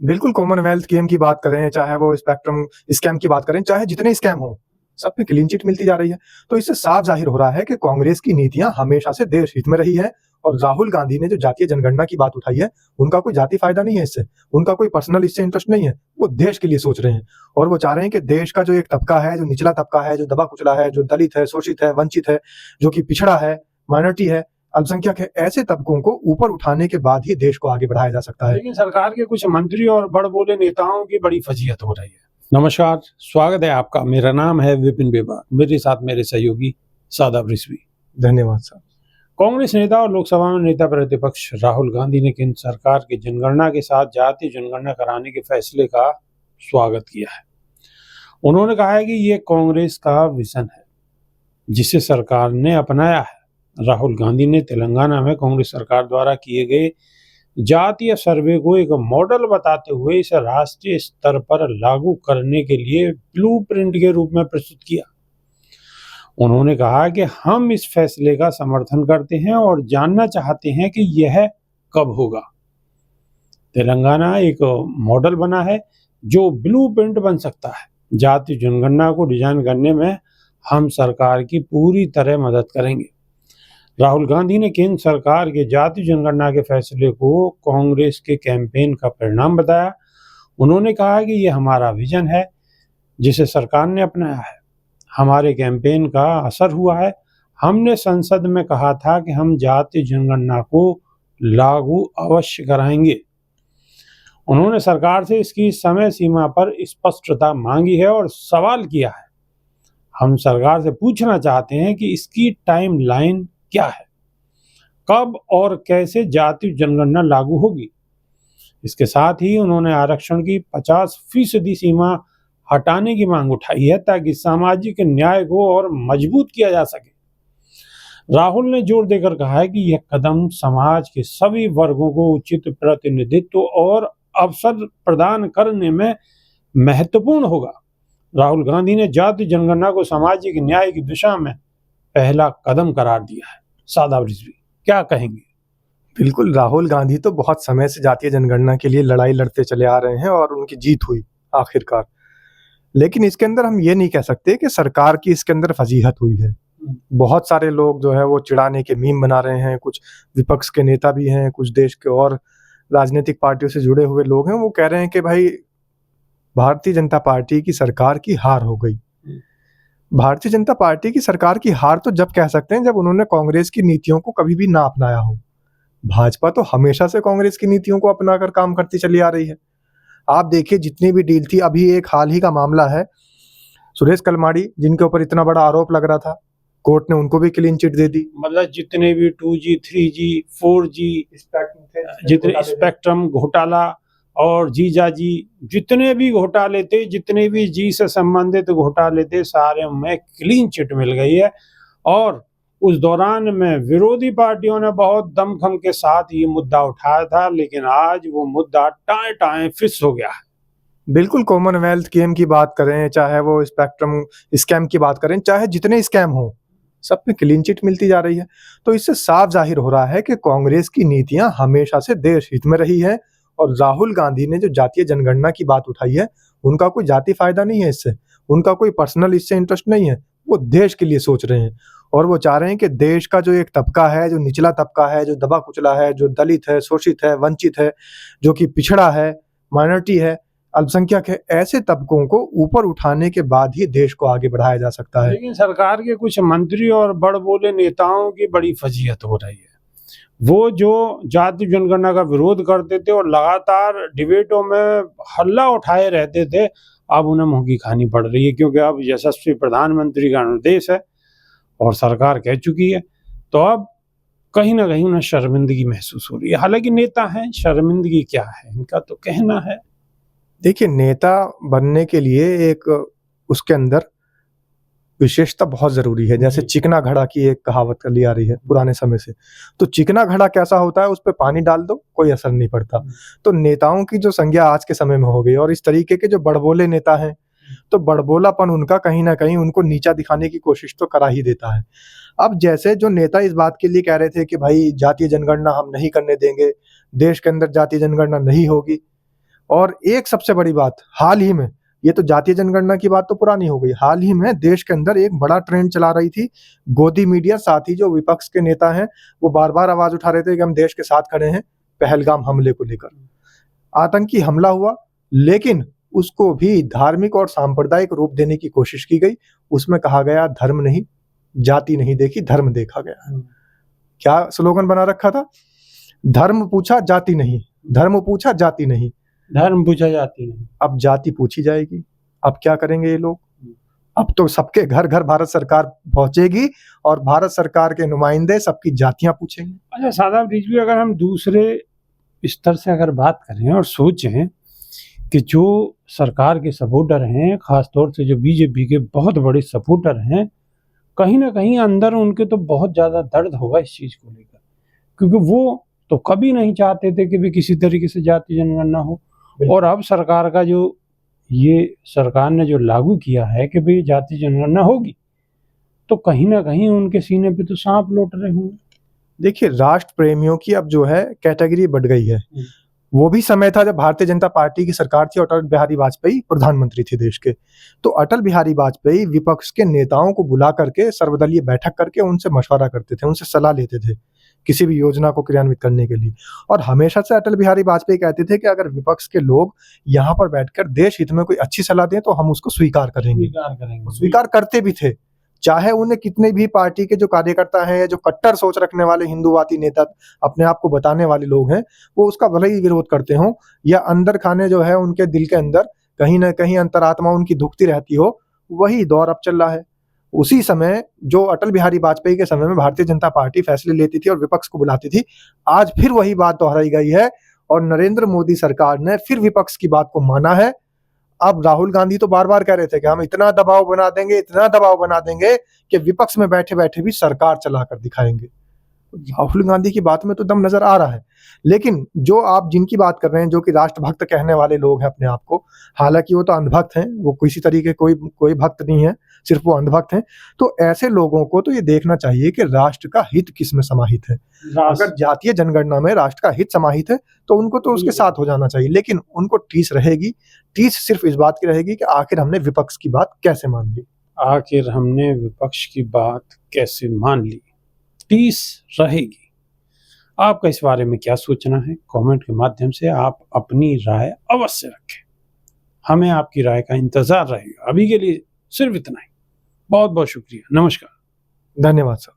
बिल्कुल Commonwealth game की बात करें, चाहे वो स्पेक्ट्रम स्कैम की बात करें, चाहे जितने स्कैम हो, सब पे क्लीन चिट मिलती जा रही है। तो इससे साफ ज़ाहिर हो रहा है कि कांग्रेस की नीतियाँ हमेशा से देश हित में रही है और राहुल गांधी ने जो जातीय जनगणना की बात उठाई है, उनका कोई जाति फ़ायदा नहीं है इससे, उनका कोई पर्सनल इससे इंटरेस्ट नहीं है, वो देश के लिए सोच रहे हैं और वो चाह रहे हैं कि देश का जो एक तबका है, जो निचला तबका है, जो दबा-कुचला है, जो दलित है, शोषित है, वंचित है, जो कि पिछड़ा है, माइनॉरिटी है, अल्पसंख्यक है, ऐसे तबकों को ऊपर उठाने के बाद ही देश को आगे बढ़ाया जा सकता है। लेकिन सरकार के कुछ मंत्री और बड़बोले नेताओं की बड़ी फजीहत हो रही है। नमस्कार, स्वागत है आपका। मेरा नाम है विपिन बेबाक, मेरे साथ मेरे सहयोगी सादाब रिजवी। धन्यवाद साहब। कांग्रेस नेता और लोकसभा में नेता प्रतिपक्ष राहुल गांधी ने केंद्र सरकार की जनगणना के साथ जातीय जनगणना कराने के फैसले का स्वागत किया है। उन्होंने कहा है कि ये कांग्रेस का विजन है जिसे सरकार ने अपनाया है। राहुल गांधी ने तेलंगाना में कांग्रेस सरकार द्वारा किए गए जातीय सर्वे को एक मॉडल बताते हुए इसे राष्ट्रीय स्तर पर लागू करने के लिए ब्लूप्रिंट के रूप में प्रस्तुत किया। उन्होंने कहा कि हम इस फैसले का समर्थन करते हैं और जानना चाहते हैं कि यह कब होगा। तेलंगाना एक मॉडल बना है जो ब्लूप्रिंट बन सकता है। जातीय जनगणना को डिजाइन करने में हम सरकार की पूरी तरह मदद करेंगे। राहुल गांधी ने केंद्र सरकार के जातीय जनगणना के फैसले को कांग्रेस के कैंपेन का परिणाम बताया। उन्होंने कहा कि यह हमारा विजन है जिसे सरकार ने अपनाया है। हमारे कैंपेन का असर हुआ है। हमने संसद में कहा था कि हम जातीय जनगणना को लागू अवश्य कराएंगे। उन्होंने सरकार से इसकी समय सीमा पर स्पष्टता मांगी है और सवाल किया है। हम सरकार से पूछना चाहते हैं कि इसकी टाइमलाइन क्या है, कब और कैसे जातीय जनगणना लागू होगी। इसके साथ ही उन्होंने आरक्षण की 50% सीमा हटाने की मांग उठाई है ताकि सामाजिक न्याय को और मजबूत किया जा सके। राहुल ने जोर देकर कहा है कि यह कदम समाज के सभी वर्गों को उचित प्रतिनिधित्व और अवसर प्रदान करने में महत्वपूर्ण होगा। राहुल गांधी ने जातीय जनगणना को सामाजिक न्याय की दिशा में पहला कदम करार दिया है। सादाब रिजवी, क्या कहेंगे? बिल्कुल, राहुल गांधी तो बहुत समय से जातीय जनगणना के लिए लड़ाई लड़ते चले आ रहे हैं और उनकी जीत हुई आखिरकार। लेकिन इसके अंदर हम ये नहीं कह सकते कि सरकार की इसके अंदर फजीहत हुई है। बहुत सारे लोग जो है वो चिढ़ाने के मीम बना रहे हैं, कुछ विपक्ष के नेता भी हैं, कुछ देश के और राजनीतिक पार्टियों से जुड़े हुए लोग हैं, वो कह रहे हैं कि भाई भारतीय जनता पार्टी की सरकार की हार हो गई। भारतीय जनता पार्टी की सरकार की हार तो जब कह सकते हैं जब उन्होंने कांग्रेस की नीतियों को कभी भी ना अपनाया हो। भाजपा तो हमेशा से कांग्रेस की नीतियों को अपनाकर काम करती चली आ रही है। आप देखिए जितनी भी डील थी, अभी एक हाल ही का मामला है सुरेश कलमाड़ी, जिनके ऊपर इतना बड़ा आरोप लग रहा था, कोर्ट ने उनको भी क्लीन चिट दे दी। मतलब जितने भी 2G, 3G, 4G जितने स्पेक्ट्रम घोटाला और जीजाजी, जितने भी घोटाले थे, जितने भी जी से संबंधित घोटाले थे, सारे में क्लीन चिट मिल गई है। और उस दौरान में विरोधी पार्टियों ने बहुत दमखम के साथ ये मुद्दा उठाया था, लेकिन आज वो मुद्दा टाए टाए फिस हो गया है। बिल्कुल कॉमनवेल्थ गेम की बात करें, चाहे वो स्पेक्ट्रम स्कैम की बात करें, चाहे जितने स्कैम हो, सब पे क्लीन चिट मिलती जा रही है। तो इससे साफ जाहिर हो रहा है कि कांग्रेस की नीतियां हमेशा से देश हित में रही है और राहुल गांधी ने जो जातीय जनगणना की बात उठाई है, उनका कोई जाति फायदा नहीं है इससे, उनका कोई पर्सनल इससे इंटरेस्ट नहीं है, वो देश के लिए सोच रहे हैं और वो चाह रहे हैं कि देश का जो एक तबका है, जो निचला तबका है, जो दबा कुचला है, जो दलित है, शोषित है, वंचित है, जो कि पिछड़ा है, माइनॉरिटी है, अल्पसंख्यक है, ऐसे तबकों को ऊपर उठाने के बाद ही देश को आगे बढ़ाया जा सकता है। लेकिन सरकार के कुछ मंत्री और बड़बोले नेताओं की बड़ी फजीहत हो रही है। वो जो जातीय जनगणना का विरोध करते थे और लगातार डिबेटों में हल्ला उठाए रहते थे, अब उन्हें मुंह की खानी पड़ रही है, क्योंकि अब यशस्वी प्रधानमंत्री का निर्देश है और सरकार कह चुकी है। तो अब कहीं ना कहीं उन्हें शर्मिंदगी महसूस हो रही है। हालांकि नेता हैं, शर्मिंदगी क्या है, इनका तो कहना है। देखिए, नेता बनने के लिए एक उसके अंदर विशेषता बहुत ज़रूरी है। जैसे चिकना घड़ा की एक कहावत चली आ रही है पुराने समय से। तो चिकना घड़ा कैसा होता है, उस पे पानी डाल दो, कोई असर नहीं पड़ता। तो नेताओं की जो संज्ञा आज के समय में हो गई और इस तरीके के जो बड़बोले नेता हैं, तो बड़बोलापन उनका कहीं न कहीं उनको नीचा दिखाने की कोशिश तो करा ही देता है। अब जैसे जो नेता इस बात के लिए कह रहे थे कि भाई जातीय जनगणना हम नहीं करने देंगे, देश के अंदर जातीय जनगणना नहीं होगी, और एक सबसे बड़ी बात, हाल ही में, ये तो जातीय जनगणना की बात तो पुरानी हो गई, हाल ही में देश के अंदर एक बड़ा ट्रेंड चला रही थी गोदी मीडिया, साथ ही जो विपक्ष के नेता हैं वो बार बार आवाज उठा रहे थे कि हम देश के साथ खड़े हैं पहलगाम हमले को लेकर। आतंकी हमला हुआ, लेकिन उसको भी धार्मिक और सांप्रदायिक रूप देने की कोशिश की गई। उसमें कहा गया धर्म नहीं, जाति नहीं देखी, धर्म देखा गया। क्या स्लोगन बना रखा था? धर्म पूछा जाति नहीं, धर्म पूछा जाति नहीं, धर्म पूछा जाती नहीं। अब जाति पूछी जाएगी। अब क्या करेंगे ये लोग? अब तो सबके घर घर भारत सरकार पहुंचेगी और भारत सरकार के नुमाइंदे सबकी जातियां पूछेंगे। अच्छा शादाब रिजवी, अगर हम दूसरे स्तर से अगर बात करें और सोचें कि जो सरकार के सपोर्टर हैं, खासतौर से जो बीजेपी के बहुत बड़े सपोर्टर हैं, कहीं ना कहीं अंदर उनके तो बहुत ज़्यादा दर्द होगा इस चीज़ को लेकर, क्योंकि वो तो कभी नहीं चाहते थे कि भी किसी तरीके से जाति जनगणना हो। और अब सरकार का जो ये सरकार ने जो लागू किया है कि भाई जाति जनगणना होगी, तो कहीं ना कहीं उनके सीने पे तो सांप लौट रहे होंगे। देखिए, राष्ट्र प्रेमियों की अब जो है कैटेगरी बढ़ गई है। वो भी समय था जब भारतीय जनता पार्टी की सरकार थी, अटल बिहारी वाजपेयी प्रधानमंत्री थे देश के। तो अटल बिहारी वाजपेयी विपक्ष के नेताओं को बुला करके सर्वदलीय बैठक करके उनसे मशवरा करते थे, उनसे सलाह लेते थे किसी भी योजना को क्रियान्वित करने के लिए। और हमेशा से अटल बिहारी वाजपेयी कहते थे कि अगर विपक्ष के लोग यहाँ पर बैठकर देश हित में कोई अच्छी सलाह दें तो हम उसको स्वीकार करेंगे। स्वीकार करते भी थे, चाहे उन्हें कितने भी पार्टी के जो कार्यकर्ता हैं या जो कट्टर सोच रखने वाले हिंदूवादी नेता अपने आप को बताने वाले लोग हैं, वो उसका भले ही विरोध करते हों या अंदर खाने जो है उनके दिल के अंदर कहीं ना कहीं अंतरात्मा उनकी दुखती रहती हो। वही दौर अब चल रहा है। उसी समय जो अटल बिहारी वाजपेयी के समय में भारतीय जनता पार्टी फैसले लेती थी और विपक्ष को बुलाती थी, आज फिर वही बात दोहराई गई है और नरेंद्र मोदी सरकार ने फिर विपक्ष की बात को माना है। अब राहुल गांधी तो बार बार कह रहे थे कि हम इतना दबाव बना देंगे, इतना दबाव बना देंगे कि विपक्ष में बैठे बैठे भी सरकार चलाकर दिखाएंगे। राहुल गांधी की बात में तो दम नजर आ रहा है, लेकिन जो आप जिनकी बात कर रहे हैं, जो कि राष्ट्रभक्त कहने वाले लोग हैं अपने आप को, हालांकि वो तो अंधभक्त हैं, वो किसी तरीके कोई भक्त नहीं है, सिर्फ वो अंधभक्त हैं। तो ऐसे लोगों को तो ये देखना चाहिए कि राष्ट्र का हित किस में समाहित है। अगर जातीय जनगणना में राष्ट्र का हित समाहित है तो उनको तो उसके साथ हो जाना चाहिए, लेकिन उनको टीस रहेगी। टीस सिर्फ इस बात की रहेगी कि आखिर हमने विपक्ष की बात कैसे मान ली, आखिर हमने विपक्ष की बात कैसे मान ली, टीस रहेगी। आपका इस बारे में क्या सोचना है? कमेंट के माध्यम से आप अपनी राय अवश्य रखें, हमें आपकी राय का इंतजार रहेगा। अभी के लिए सिर्फ इतना ही। बहुत बहुत शुक्रिया, नमस्कार, धन्यवाद सर।